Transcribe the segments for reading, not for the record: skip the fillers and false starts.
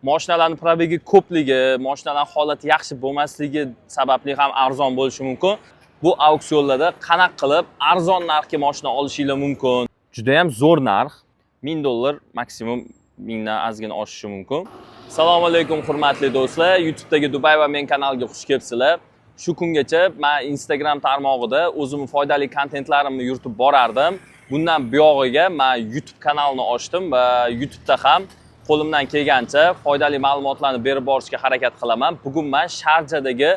Mashinalarning probegi ko'pligi, mashinalarning holati yaxshi bo'lmasligi sababli ham arzon bo'lishi mumkin. Bu auksionlarda qanaqa qilib arzon narxga mashina olishingiz mumkin. Juda ham zo'r narx. $1000 maksimum 1000 dan ozgina oshishi mumkin. Assalomu alaykum hurmatli do'stlar. YouTube'dagi Dubay va men kanaliga xush kelibsizlar. Shu kungacha men Instagram tarmog'ida o'zimning foydali kontentlarimni yuritib borardim. Bundan buyog'iga men YouTube kanalini ochdim va YouTube'da ham qo'limdan kelgancha foydali ma'lumotlarni berib borishga harakat qilaman. Bugun men Sharjadagi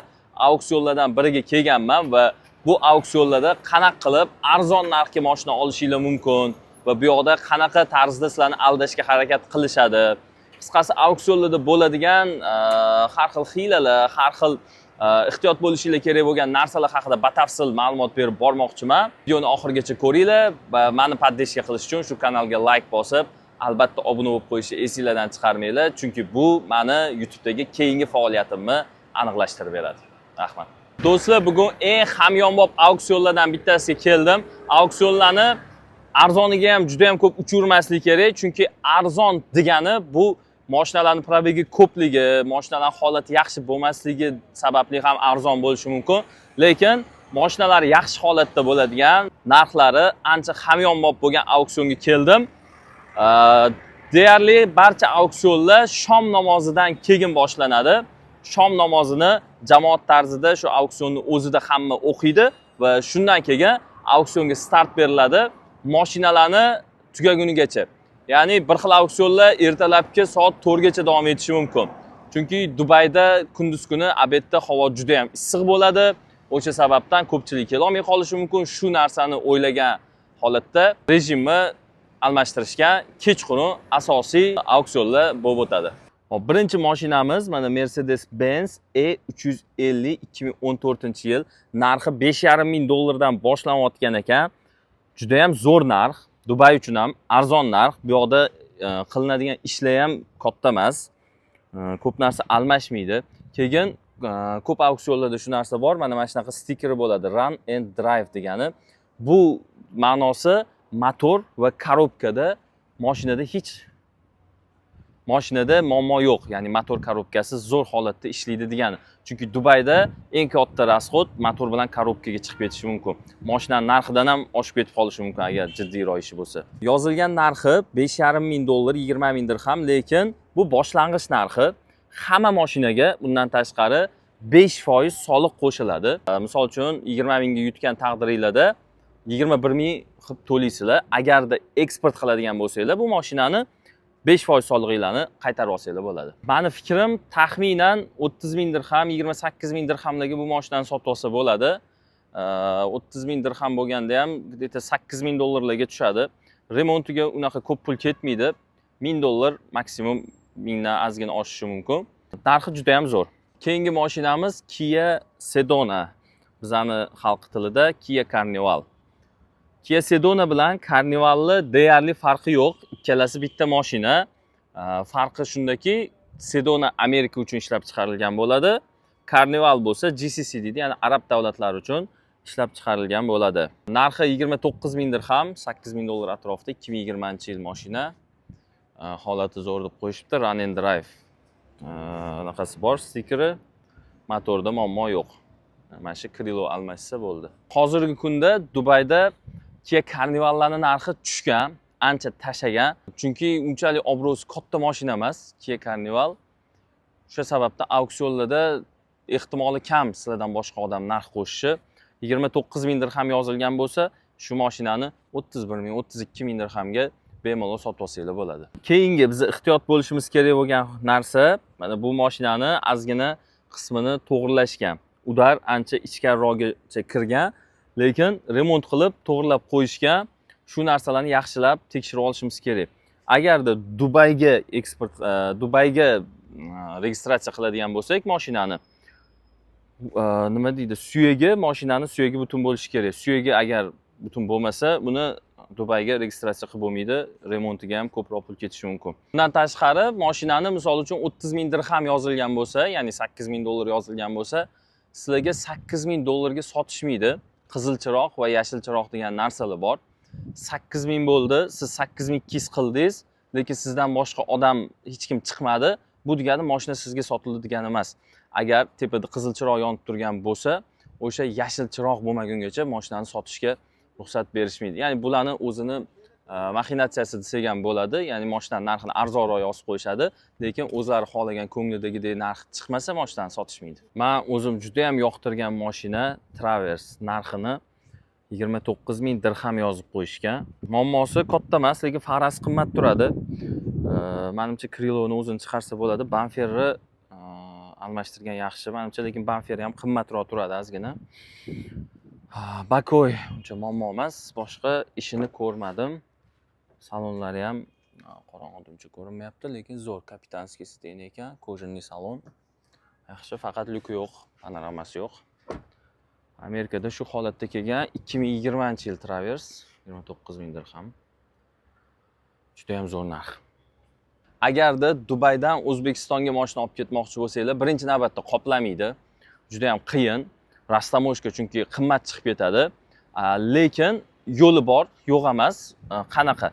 auksionlardan biriga kelganman va bu auksionlarda qanaqa qilib arzon narxga mashina olishingiz mumkin va bu yoqda qanaqa tarzda sizlarni aldashga harakat qilishadi. Qisqasi auksionlarda bo'ladigan har xil hiylalar, har xil ehtiyot bo'lishingiz kerak bo'lgan narsalar haqida batafsil ma'lumot berib bormoqchiman. Videoni oxirigacha ko'ringlar va meni podдержка qilish uchun shu kanalga like bosib, albatta obuna bo'lib qo'yishni esingizdan chiqarmanglar, chunki bu meni YouTube'dagi keyingi faoliyatimni aniqlashtirib beradi. Rahmat. Do'stlar, bugun eng hamyonbop auksionlardan bittasiga keldim. Auksionlarni arzoniga ham juda ham ko'p uchirmaslik kerak, chunki arzon degani bu mashinalarning probegi ko'pligi, mashinalarning holati yaxshi bo'lmasligi sababli ham arzon bo'lishi mumkin. Lekin mashinalar yaxshi holatda bo'ladigan, narxlari ancha hamyonbop bo'lgan auksionga keldim. Deyarli barcha auksionlar shom namozidan keyin boshlanadi. Shom namozini jamoat tarzida shu auksionni o'zida hamma o'qiydi va shundan keyin auksionga start beriladi. Mashinalarni tugagunigacha. Ya'ni bir xil auksionlar ertalabki soat 4 gacha davom etishi mumkin. Chunki Dubayda kunduz kuni obedda havo juda ham issiq bo'ladi. O'sha sababdan ko'pchilik kela olmay qolishi mumkin. Shu narsani o'ylagan holatda rejimni almashtirishga kechqurun asosiy auksionlar bo'lib o'tadi. Birinchi mashinamiz mana Mercedes-Benz E350 2014-yil. Narxi $5,500 dan boshlanayotgan ekan. Juda ham zo'r narx. Dubay uchun ham arzon narx. Bu yoqda qilinadigan ishlar ham katta emas. Ko'p narsa almashmaydi. Keyin ko'p auksionlarda shu narsa bor. Mana shunaqa stikeri bo'ladi. Run and drive degani. Bu ma'nosi motor va korobkada mashinada muammo yo'q. Ya'ni motor korobkasi zo'r holatda ishlaydi degani. Chunki Dubayda eng katta rasxod motor bilan korobkaga chiqib ketishi mumkin. Mashinaning narxidan ham oshib ketib qolishi mumkin agar jiddiy royishi bo'lsa. Yozilgan narxi $5,500, 20,000 dirham, lekin bu boshlang'ich narxi. Hamma mashinaga bundan tashqari 5% soliq qo'shiladi. Misol uchun 20,000 ga yutgan taqdiringizda 21,000 qilib to'laysizlar. Agarda eksport qiladigan bo'lsanglar, bu mashinani 5% solig'inglarni qaytarib olsanglar bo'ladi. Meni fikrim taxminan 30,000 dirham, 28,000 dirhamlarga bu mashinani sotib olsa bo'ladi. 30,000 dirham bo'lganda ham $8,000 tushadi. Remontiga unaqa ko'p pul ketmaydi. $1000 maksimum 1000 dan ozgina oshishi mumkin. Narxi juda ham zo'r. Keyingi mashinamiz Kia Sedona. Bizning xalq tilida Kia Carnival. Kia Sedona bilan Carnivalni deyarli farqi yo'q. Ikkalasi bitta mashina. Farqi shundaki, Sedona Amerika uchun ishlab chiqarilgan bo'ladi. Carnival bo'lsa GCC deydi, ya'ni arab davlatlari uchun ishlab chiqarilgan bo'ladi. Narxi 29,000 dirham, $8,000 atrofida, 2020-yil mashina. Holati zo'r deb qo'yishibdi, run and drive. Anaqasi bor, stikeri, motorda muammo yo'q. Mana shu krilo almashsa bo'ldi. Hozirgi kunda Dubayda Kia Carnivallarning narxi tushgan, ancha tashagan. Chunki unchalik obro'si katta mashina emas Kia Carnival. Shu sababdan auksionlarda ehtimoli kam sizlardan boshqa odam narx qo'shishi. 29,000 dirham yozilgan bo'lsa, shu mashinani 31,000, 32,000 dirhamga bemalol sotib olsanglar bo'ladi. Keyingi biz ehtiyot bo'lishimiz kerak bo'lgan narsa, mana bu mashinani ozgina qismini to'g'rilashgan. Udar ancha ichkariroqgacha kirgan, lekin remont qilib to'g'rilab qo'yishgan. Shu narsalarni yaxshilab tekshirib olishimiz kerak. Agarda Dubayga registratsiya qiladigan bo'lsak mashinani, nima deydi, mashinani suyagi butun bo'lishi kerak. Suyagi agar butun bo'lmasa, buni Dubayga registratsiya qilib bo'lmaydi, remontiga ham ko'proq pul ketishi mumkin. Bundan tashqari, mashinani misol uchun 30,000 dirham yozilgan bo'lsa, ya'ni $8,000 yozilgan bo'lsa, sizlarga $8,000 ga sotishmaydi. Qizil chiroq va yashil chiroq degan narsalar bor. 8,000 bo'ldi, siz 8,200 qildingiz, lekin sizdan boshqa odam hech kim chiqmadi. Bu degani mashina sizga sotildi degani emas. Agar tepada qizil chiroq yonib turgan bo'lsa, o'sha yashil chiroq bo'lmagungacha mashinani sotishga ruxsat berishmaydi. Ya'ni bularni o'zini maxinatsiyasi desak ham bo'ladi. Ya'ni mashinaning narxini arzonroq yozib qo'yishadi, lekin o'zlari xohlagan ko'nglidagidek narx chiqmasa mashinani sotishmaydi. Men o'zim juda ham yoqtirgan mashina Travers narxini 29.000 dirham yozib qo'yishgan. Muammosi katta emas, lekin farasi qimmat turadi. Menimcha Krilovni o'zini chiqarsa bo'ladi. Bamferni almashtirgan yaxshi menimcha, lekin bamferi ham qimmatroq turadi ozgina. Bakoy uncha muammo emas, boshqa ishini ko'rmadim. Salonlari ham qorong'ida uncha ko'rinmayapti, lekin zo'r kapitanskiy siteni ekan, kojinli salon. Yaxshi, faqat lyuki yo'q, panoramasi yo'q. Amerikada shu holatda kelgan 2020-yil Travers 29.000 dirham. Juda ham zo'r narx. Agarda Dubaydan O'zbekistonga mashina olib ketmoqchi bo'lsanglar, birinchi navbatda qoplamaydi. Juda ham qiyin. Rastamoshka chunki qimmat chiqib ketadi. Lekin yo'li bor, yo'q emas. Qanaqa?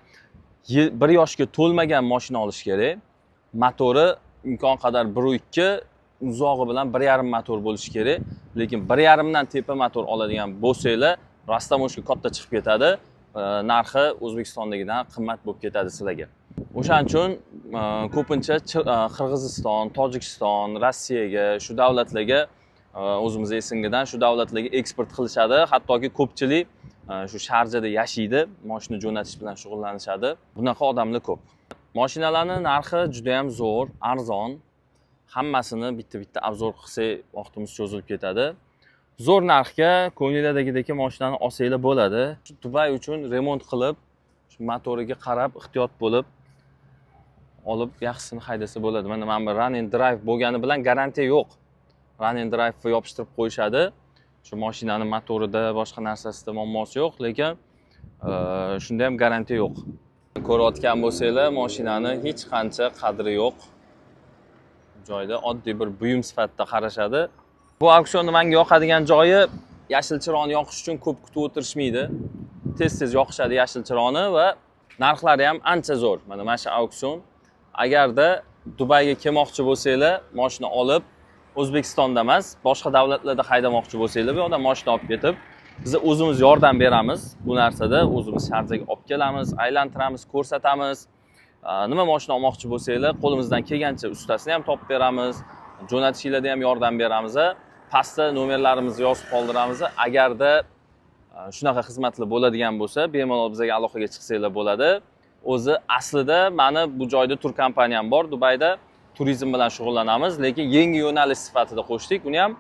1 yoshga to'lmagan mashina olish kerak. Motori imkon qadar 1.2, uzog'i bilan 1.5 motor bo'lishi kerak. Lekin 1.5 dan tepa motor oladigan bo'lsanglar, rastamoshka katta chiqib ketadi. Narxi O'zbekistondagidan qimmat bo'lib ketadi sizlarga. O'shaning uchun ko'pincha Qirg'iziston, Tojikiston, Rossiyaga, shu davlatlarga o'zimiz esingidan shu davlatlarga eksport qilishadi. Hattoki ko'pchilik shu Sharjada yashaydi, mashina jo'natish bilan shug'ullanishadi. Bunaqa odamlar ko'p. Mashinalarning narxi juda ham zo'r, arzon. Hammasini bitta-bitta obzor qilsak, vaqtimiz cho'zilib ketadi. Zo'r narxga ko'ngildagidek mashinani olsanglar bo'ladi. Dubay uchun remont qilib, shu motoriga qarab, ehtiyot bo'lib olib yaxshisini haydasa bo'ladi. Mana bu running drive bo'lgani bilan garantiya yo'q. Running drive yopishtirib qo'yishadi. Shu mashinani motorida, boshqa narsasida muammosi yo'q, lekin shunda ham garantiya yo'q. Ko'rayotgan bo'lsanglar, mashinani hech qancha qadri yo'q. Joyda oddiy bir buyum sifatida qarashadi. Bu auksionni menga yoqadigan joyi, yashil chiroqni yoqish uchun ko'p kutib o'tirishmaydi. Tez-tez yoqishadi yashil chiroqni va narxlari ham ancha zo'r. Mana shu auksion. Agarda Dubayga kelmoqchi bo'lsanglar, mashina olib O'zbekistonda emas, boshqa davlatlarda haydamoqchi bo'lsanglar, bu yoqdan mashina olib ketib, biz o'zimiz yordam beramiz. Bu narsada o'zimiz Sharjaga olib kelamiz, aylantiramiz, ko'rsatamiz. Nima mashina olmoqchi bo'lsanglar, qo'limizdan kelgancha ustasini ham topib beramiz. Jo'natishingizda ham yordam beramiz. Pastda nomerlarimizni yozib qoldiramiz. Agarda shunaqa xizmatlar bo'ladigan bo'lsa, bemalol bizga aloqaga chiqsanglar bo'ladi. O'zi aslida meni bu joyda tur kompaniyam bor, Dubayda turizm bilan shug'ullanamiz, lekin yangi yo'nalish sifatida qo'shdik. Uni ham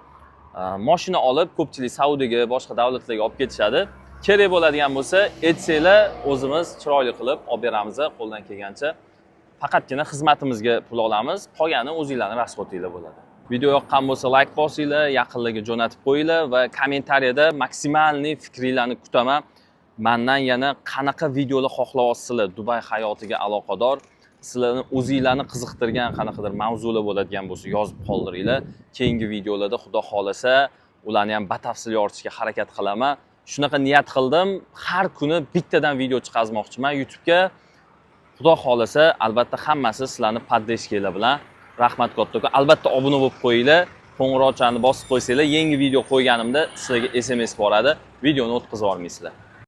mashina olib ko'pchilik Saudiyaga, boshqa davlatlarga olib ketishadi. Kerak bo'ladigan bo'lsa, aytsanglar, o'zimiz chiroyli qilib olib beramiz, qo'ldan kelgancha. Faqatgina xizmatimizga pul olamiz, qolgani o'zingizlarning rasxotinglar bo'ladi. Video yoqqan bo'lsa, like bosinglar, yaqinlarga jo'natib qo'yinglar va kommentariyada maksimalniy fikringlarni kutaman. Mendan yana qanaqa videolar xohlayapsizlar, Dubay hayotiga aloqador, sizlarni o'zingizlarni qiziqtirgan qanaqadir mavzular bo'ladigan bo'lsa, yozib qoldiringlar. Keyingi videolarda Xudo xolasa, ularni ham batafsil yoritishga harakat qilaman. Shunaqa niyat qildim, har kuni bittadan video chiqazmoqchiman YouTube'ga. Xudo xolasa, albatta hammasi sizlarni poddeshkalar bilan. Rahmat katta. Albatta obuna bo'lib qo'yinglar, qo'ng'iroqchani bosib qo'ysanglar, yangi video qo'yganimda sizlarga SMS boradi. Videoni o'tkazib olmaysizlar.